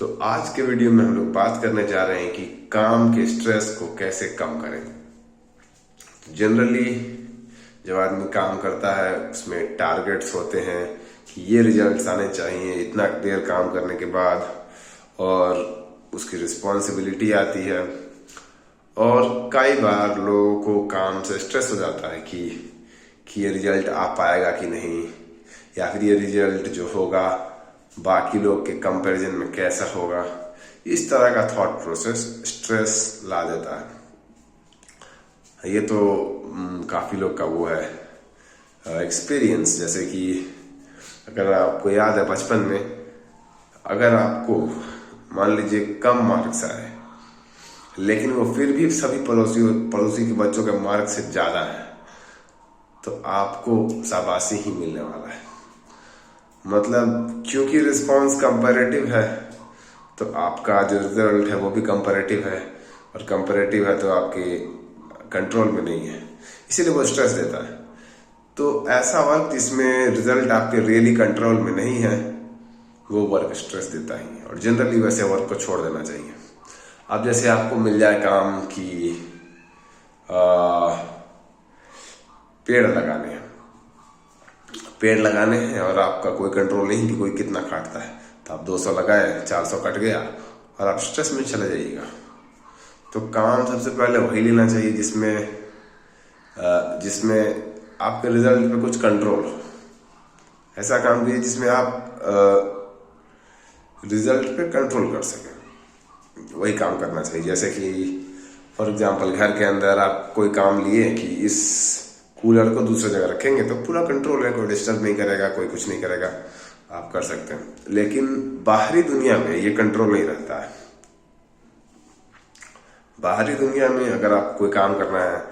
तो आज के वीडियो में हम लोग बात करने जा रहे हैं कि काम के स्ट्रेस को कैसे कम करें। जनरली जब आदमी काम करता है उसमें टारगेट्स होते हैं कि ये रिजल्ट्स आने चाहिए इतना देर काम करने के बाद, और उसकी रिस्पॉन्सिबिलिटी आती है। और कई बार लोगों को काम से स्ट्रेस हो जाता है कि ये रिजल्ट आ पाएगा कि नहीं, या फिर ये रिजल्ट जो होगा बाकी लोग के कंपैरिजन में कैसा होगा। इस तरह का थॉट प्रोसेस स्ट्रेस ला देता है। ये तो काफी लोग का वो है एक्सपीरियंस। जैसे कि अगर आपको याद है बचपन में, अगर आपको मान लीजिए कम मार्क्स आए लेकिन वो फिर भी सभी पड़ोसी के बच्चों के मार्क से ज्यादा है, तो आपको शाबाशी ही मिलने वाला है। मतलब क्योंकि रिस्पॉन्स कंपैरेटिव है तो आपका जो रिजल्ट है वो भी कंपैरेटिव है, और कंपैरेटिव है तो आपके कंट्रोल में नहीं है, इसीलिए वो स्ट्रेस देता है। तो ऐसा वर्क जिसमें रिजल्ट आपके रियली कंट्रोल में नहीं है वो वर्क स्ट्रेस देता ही है, और जनरली वैसे वर्क को छोड़ देना चाहिए। अब जैसे आपको मिल जाए काम की पेड़ लगाने हैं और आपका कोई कंट्रोल नहीं कि कोई कितना काटता है, तो आप 200 लगाए 400 कट गया और आप स्ट्रेस में चले जाइएगा। तो काम सबसे पहले वही लेना चाहिए जिसमें आपके रिजल्ट पे कुछ कंट्रोल हो। ऐसा काम कीजिए जिसमें आप रिजल्ट पे कंट्रोल कर सकें, वही काम करना चाहिए। जैसे कि फॉर एग्जांपल घर के अंदर आप कोई काम लिए कि इस कूलर को दूसरी जगह रखेंगे तो पूरा कंट्रोल है, कोई डिस्टर्ब नहीं करेगा, कोई कुछ नहीं करेगा, आप कर सकते हैं। लेकिन बाहरी दुनिया में ये कंट्रोल नहीं रहता है। बाहरी दुनिया में अगर आप कोई काम करना है,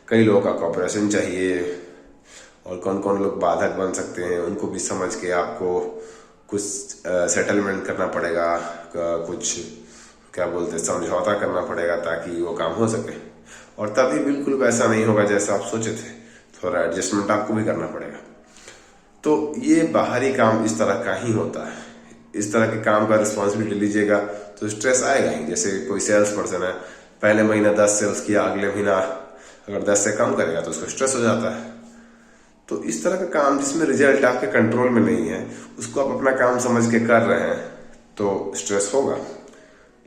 कई लोगों का कॉपरेशन चाहिए, और कौन कौन लोग बाधक बन सकते हैं उनको भी समझ के आपको कुछ सेटलमेंट करना पड़ेगा, कुछ क्या बोलते हैं समझौता करना पड़ेगा ताकि वो काम हो सके। और तभी बिल्कुल वैसा नहीं होगा जैसा आप सोचे थे, थोड़ा एडजस्टमेंट आपको भी करना पड़ेगा। तो ये बाहरी काम इस तरह का ही होता है। इस तरह के काम का रिस्पॉन्सिबिलिटी लीजिएगा तो स्ट्रेस आएगा ही। जैसे कोई सेल्स पर्सन है, पहले महीना 10 सेल्स किया, अगले महीना अगर 10 से कम करेगा तो उसको स्ट्रेस हो जाता है। तो इस तरह का काम जिसमें रिजल्ट आपके कंट्रोल में नहीं है, उसको आप अपना काम समझ के कर रहे हैं तो स्ट्रेस होगा।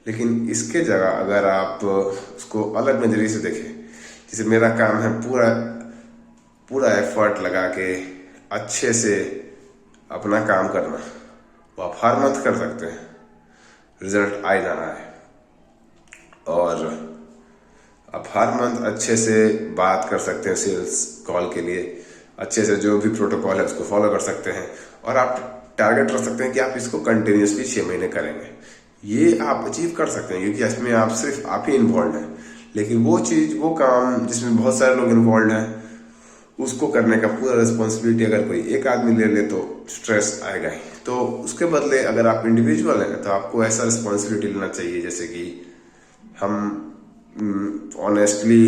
लेकिन इसके जगह अगर आप उसको अलग नजरिए से देखें, जैसे मेरा काम है पूरा एफर्ट लगा के अच्छे से अपना काम करना, वो आप हर मंथ कर सकते हैं, रिजल्ट आ जाना है। और आप हर मंथ अच्छे से बात कर सकते हैं सेल्स कॉल के लिए, अच्छे से जो भी प्रोटोकॉल है उसको फॉलो कर सकते हैं, और आप टारगेट रख सकते हैं कि आप इसको कंटिन्यूसली 6 महीने करेंगे। ये आप अचीव कर सकते हैं क्योंकि इसमें आप सिर्फ आप ही इन्वॉल्व हैं। लेकिन वो काम जिसमें बहुत सारे लोग इन्वॉल्व हैं, उसको करने का पूरा रिस्पॉन्सिबिलिटी अगर कोई एक आदमी ले ले तो स्ट्रेस आएगा ही। तो उसके बदले अगर आप इंडिविजुअल हैं तो आपको ऐसा रिस्पॉन्सिबिलिटी लेना चाहिए जैसे कि हम ऑनेस्टली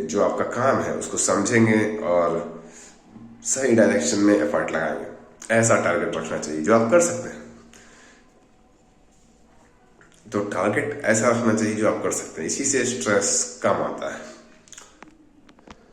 जो आपका काम है उसको समझेंगे और सही डायरेक्शन में एफर्ट लगाएंगे। ऐसा टारगेट रखना चाहिए जो आप कर सकते हैं। तो टारगेट ऐसा रखना चाहिए जो आप कर सकते हैं, इसी से स्ट्रेस कम आता है।